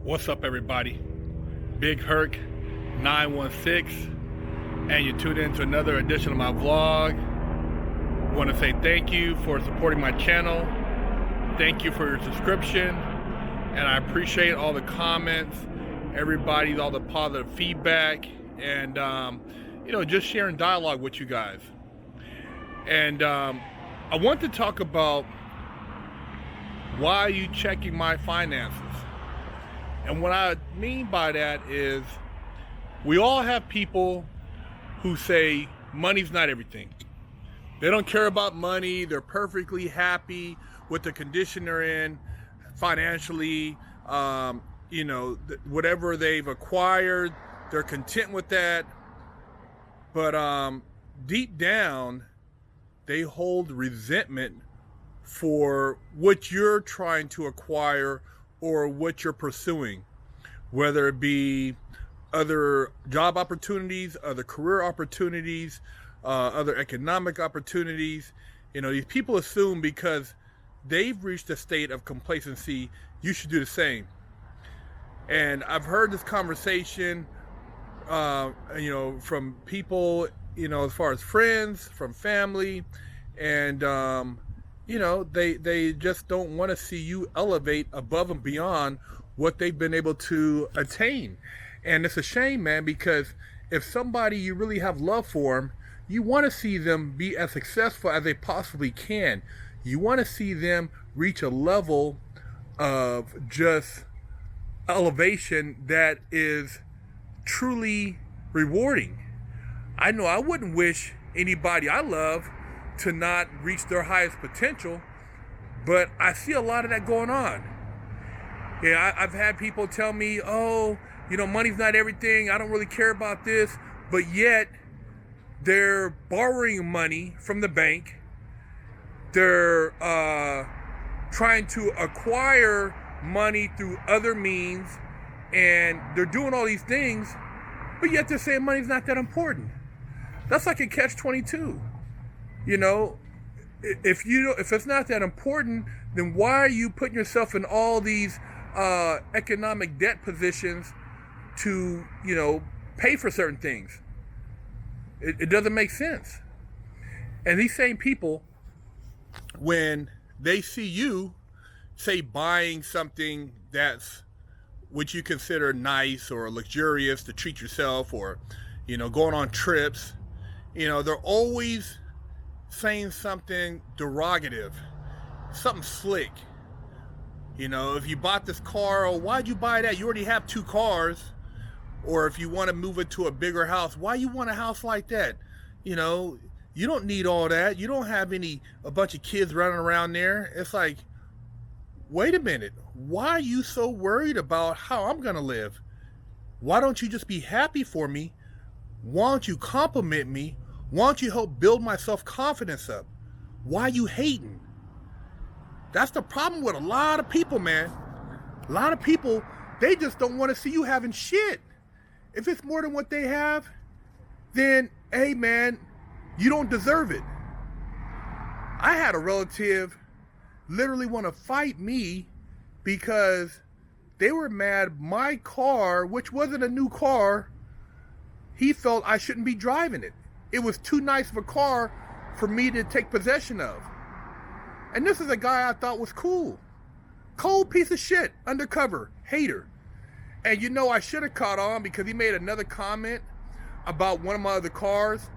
What's up, everybody? Big Herc 916, and you tuned in to another edition of my vlog. I want to say thank you for supporting my channel. Thank you for your subscription, and I appreciate all the comments, everybody's all the positive feedback, and just sharing dialogue with you guys. And I want to talk about why are you checking my finances. And what I mean by that is we all have people who say money's not everything. They don't care about money. They're perfectly happy with the condition they're in financially. Whatever they've acquired, they're content with that. But deep down, they hold resentment for what you're trying to acquire or what you're pursuing, whether it be other job opportunities, other career opportunities, other economic opportunities. These people assume because they've reached a state of complacency, you should do the same. And I've heard this conversation, from people, as far as friends, from family, and they just don't want to see you elevate above and beyond what they've been able to attain. And it's a shame, man, because if somebody you really have love for them, you want to see them be as successful as they possibly can. You want to see them reach a level of just elevation that is truly rewarding. I know I wouldn't wish anybody I love to not reach their highest potential, but I see a lot of that going on. I've had people tell me, money's not everything, I don't really care about this, but yet they're borrowing money from the bank. They're trying to acquire money through other means, and they're doing all these things, but yet they're saying money's not that important. That's like a catch-22. If it's not that important, then why are you putting yourself in all these economic debt positions to, pay for certain things? It doesn't make sense. And these same people, when they see you, say, buying something that's what you consider nice or luxurious to treat yourself, or, going on trips, they're always saying something derogative, something slick. If you bought this car, why'd you buy that? You already have 2 cars. Or if you want to move it to a bigger house, why you want a house like that? You don't need all that. You don't have a bunch of kids running around there. It's like, wait a minute. Why are you so worried about how I'm going to live? Why don't you just be happy for me? Why don't you compliment me? Why don't you help build my self-confidence up? Why are you hating? That's the problem with a lot of people, man. A lot of people, they just don't want to see you having shit. If it's more than what they have, then, hey, man, you don't deserve it. I had a relative literally want to fight me because they were mad my car, which wasn't a new car, he felt I shouldn't be driving it. It was too nice of a car for me to take possession of. And this is a guy I thought was cool. Cold piece of shit, undercover, hater. And I should have caught on because he made another comment about one of my other cars.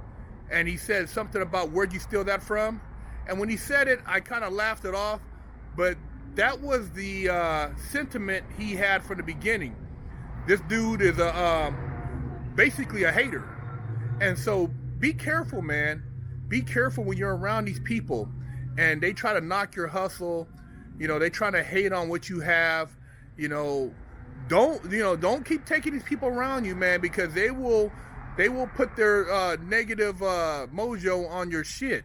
And he said something about, where'd you steal that from? And when he said it, I kind of laughed it off. But that was the sentiment he had from the beginning. This dude is basically a hater. And so be careful, man. Be careful when you're around these people and they try to knock your hustle. They try to hate on what you have. Don't keep taking these people around you, man, because they will put their negative mojo on your shit.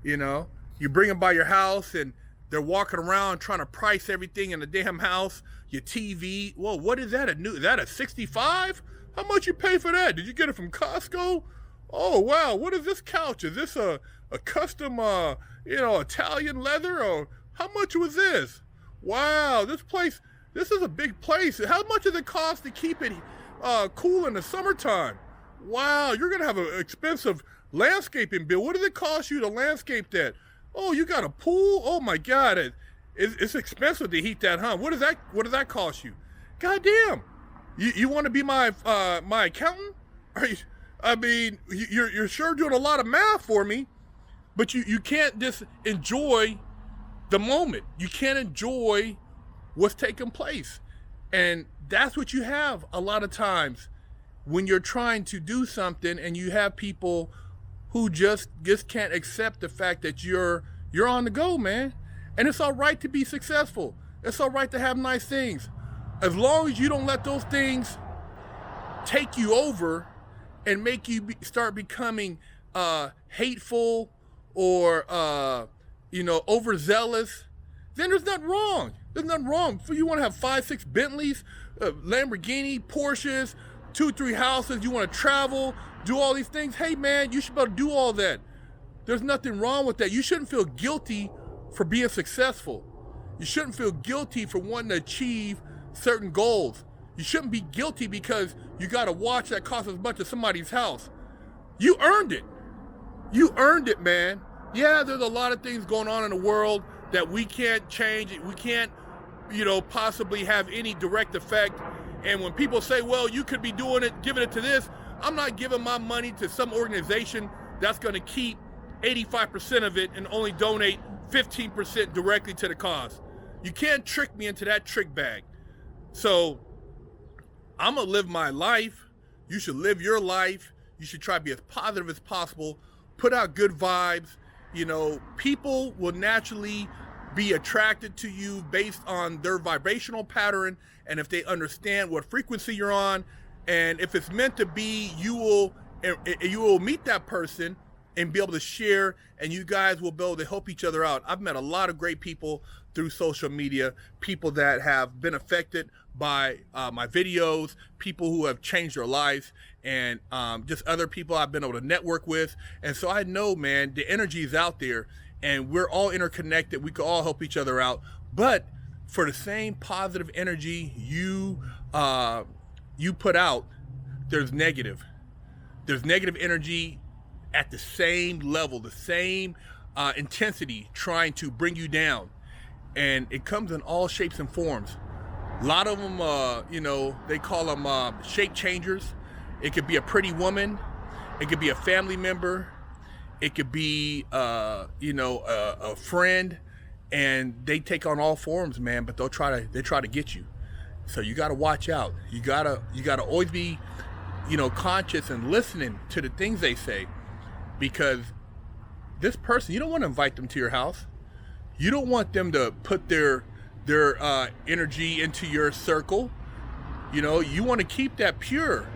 You bring them by your house and they're walking around trying to price everything in the damn house. Your TV. Whoa, what is that? Is that a 65? How much you pay for that? Did you get it from Costco? Oh, wow. What is this couch? Is this a custom, Italian leather? Or how much was this? Wow, this This is a big place. How much does it cost to keep it cool in the summertime? Wow, you're going to have an expensive landscaping bill. What does it cost you to landscape that? Oh, you got a pool? Oh my God, it's expensive to heat that, huh? What does that cost you? God damn. You want to be my accountant? I mean, you're sure doing a lot of math for me, but you can't just enjoy the moment. You can't enjoy what's taking place. And that's what you have a lot of times when you're trying to do something and you have people who just can't accept the fact that you're on the go, man. And it's all right to be successful. It's all right to have nice things. As long as you don't let those things take you over and make you start becoming hateful or overzealous, then there's nothing wrong. There's nothing wrong. If you want to have 5, 6 Bentleys, Lamborghini, Porsches, 2, 3 houses, you want to travel, do all these things, hey man, you should be able to do all that. There's nothing wrong with that. You shouldn't feel guilty for being successful. You shouldn't feel guilty for wanting to achieve certain goals. You shouldn't be guilty because you got a watch that costs as much as somebody's house. You earned it. You earned it, man. Yeah, there's a lot of things going on in the world that we can't change. We can't, possibly have any direct effect. And when people say, well, you could be doing it, giving it to this, I'm not giving my money to some organization that's going to keep 85% of it and only donate 15% directly to the cause. You can't trick me into that trick bag. So I'm going to live my life. You should live your life. You should try to be as positive as possible. Put out good vibes. People will naturally be attracted to you based on their vibrational pattern. And if they understand what frequency you're on, and if it's meant to be, you will meet that person and be able to share, and you guys will be able to help each other out. I've met a lot of great people through social media, people that have been affected by my videos, people who have changed their lives, and just other people I've been able to network with. And so I know, man, the energy is out there, and we're all interconnected. We can all help each other out. But for the same positive energy you put out, there's negative. There's negative energy at the same level, the same intensity, trying to bring you down. And it comes in all shapes and forms. A lot of them, they call them shape changers. It could be a pretty woman. It could be a family member. It could be, a friend. And they take on all forms, man. But they try to get you. So you got to watch out. You gotta always be, conscious and listening to the things they say, because this person, you don't want to invite them to your house. You don't want them to put their energy into your circle. You want to keep that pure.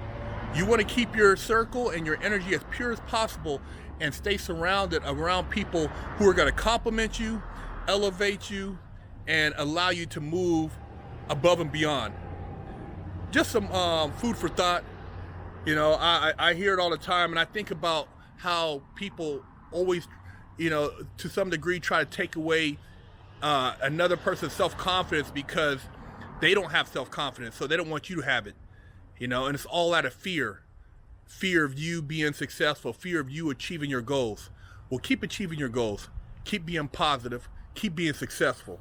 You want to keep your circle and your energy as pure as possible, and stay surrounded around people who are going to compliment you, elevate you, and allow you to move above and beyond. Just some food for thought. I hear it all the time, and I think about how people always, to some degree try to take away another person's self-confidence because they don't have self-confidence, so they don't want you to have it, and it's all out of fear of you being successful, fear of you achieving your goals. Well, keep achieving your goals, keep being positive, keep being successful.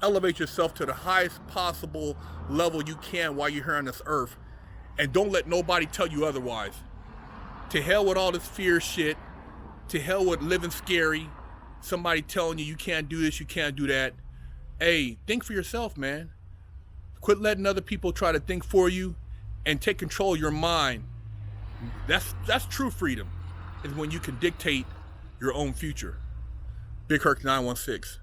Elevate yourself to the highest possible level you can while you're here on this earth, and don't let nobody tell you otherwise. To hell with all this fear shit. To hell with living scary. Somebody telling you can't do this, you can't do that. Hey, think for yourself, man. Quit letting other people try to think for you, and take control of your mind. That's true freedom, is when you can dictate your own future. Big Herc 916.